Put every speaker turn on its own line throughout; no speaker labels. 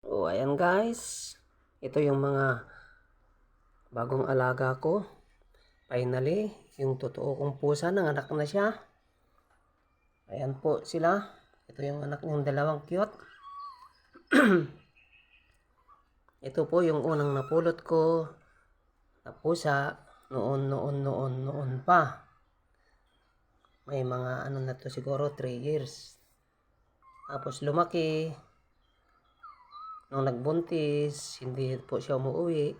O, ayan guys. Ito yung mga bagong alaga ko. Finally, yung totoo kong pusa, nanganak na siya. Ayan po sila. Ito yung anak niyang dalawang cute. Ito po yung unang napulot ko na pusa noon pa. May mga ano na to siguro 3 years. Tapos lumaki. Nung nagbuntis, hindi po siya umuwi.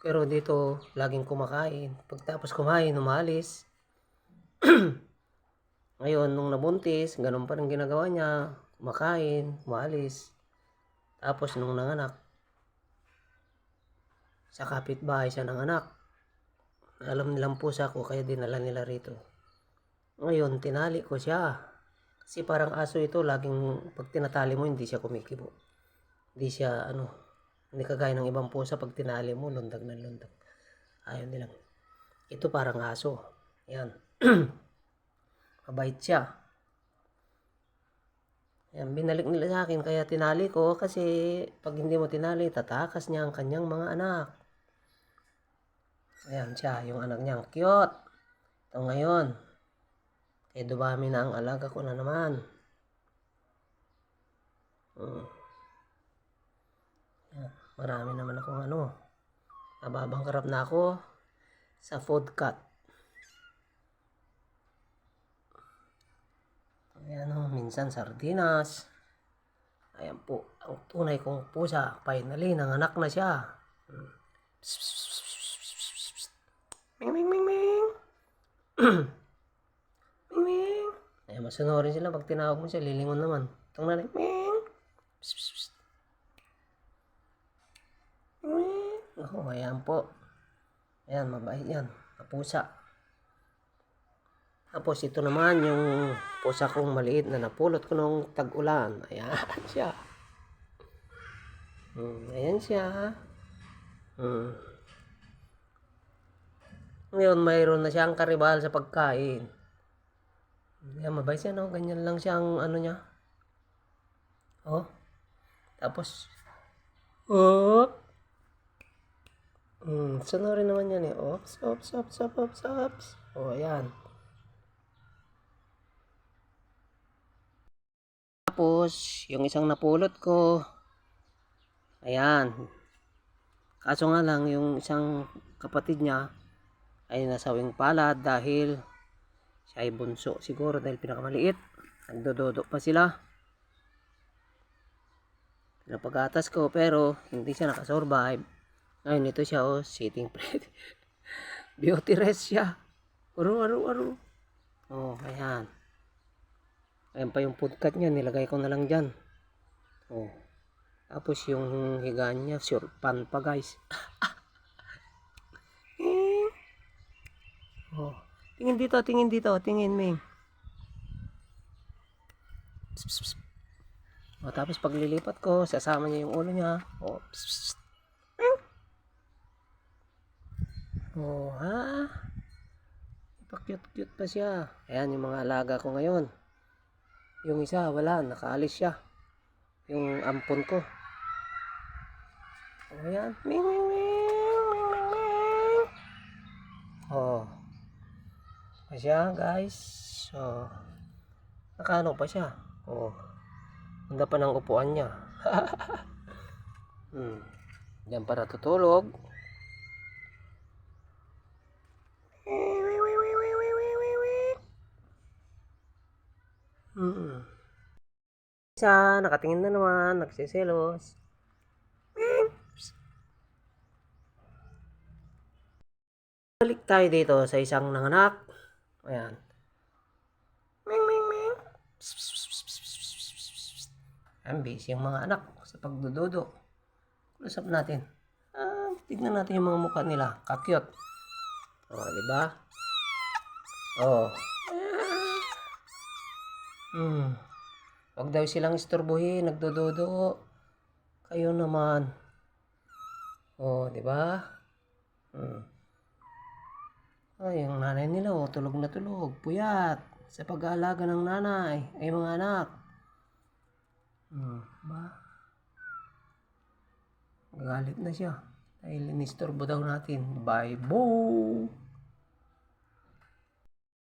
Pero dito, laging kumakain. Pagtapos kumain, umalis. Ngayon, nung nabuntis, ganun pa rin ginagawa niya. Kumakain, umalis. Tapos nung nanganak, sa kapitbahay siya nanganak. Alam nilang pusa ko, kaya dinala nila rito. Ngayon, tinali ko siya. Kasi parang aso ito, laging pag tinatali mo, hindi siya kumikibo. Hindi siya, hindi kagaya ng ibang pusa, pag tinali mo, lundag na lundag. Ayaw nilang. Ito parang aso. Yan. Mabait siya. Yan, binalik nila sa akin, kaya tinali ko kasi pag hindi mo tinali, tatakas niya ang kanyang mga anak. Ayan siya, yung anak niya, cute. Ito ngayon. Kaya dumami na ang alaga ko na naman. Yan, marami naman akong nababangkarap na ako sa food cut. Ayan minsan sardinas. Ayan po, ang tunay kong pusa. Finally, nanganak na siya. Ming, ming, ming, ming. Ming, ming. Ayan, masunurin sila. Pag tinawag mo siya, lilingon naman. Itong nanay, ming. Ming. Oh, ayan po. Ayan, mabait yan. Pusa. Tapos ito naman yung pusa kong maliit na napulot ko nung tag-ulan. Ayan siya. Ayan siya. Ngayon mayroon na siyang karibal sa pagkain. Ayan, mabait siya, no? Ganyan lang siyang niya. Oh. Tapos, oh. Sonorin naman yan eh. Ops, ops, ops, ops, ops, ops. Oh, ayan. Tapos, yung isang napulot ko, ayan. Kaso nga lang, yung isang kapatid niya ay nasawing palad dahil siya ay bunso. Siguro dahil pinakamaliit. Nagdododo pa sila. Pinapagatas ko pero hindi siya nakasurvive. Ngayon ito siya sitting pretty. Beauty rest siya. Aru. Oh, ayan. Ayan pa yung food cut niya, nilagay ko na lang dyan. Oh. Tapos yung higaan niya, sure pan pa guys. Oh. Tingin dito, tingin Ming. Oh, tapos paglilipat ko, sasama niya yung ulo niya. Oh, oh, ha? Pa-cute pa siya. Ayan yung mga alaga ko ngayon. Yung isa, wala, nakaalis siya. Yung ampon ko. Oh, ayan. Ming. Oh. Pa siya, guys. So, nakano pa siya. Oh. Ganda pa ng upuan niya. Diyan para tutulog. Isa, nakatingin na naman, nagsiselos. Balik tayo dito sa isang nanganak. Ayan. Ming. Ayan, busy yung mga anak sa pagdudodo. Usap natin. Tignan natin yung mga mukha nila. Kakyot. Oh, di ba? Oh. Huwag daw silang istorbohin, nagdododo. Kayo naman. Oh, di ba? Ay, yung nanay nila, tulog na tulog. Puyat. Sa pag-aalaga ng nanay ay mga anak. Ba? Nagalit na siya. Dahil inistorbo daw natin. Bye, Bo!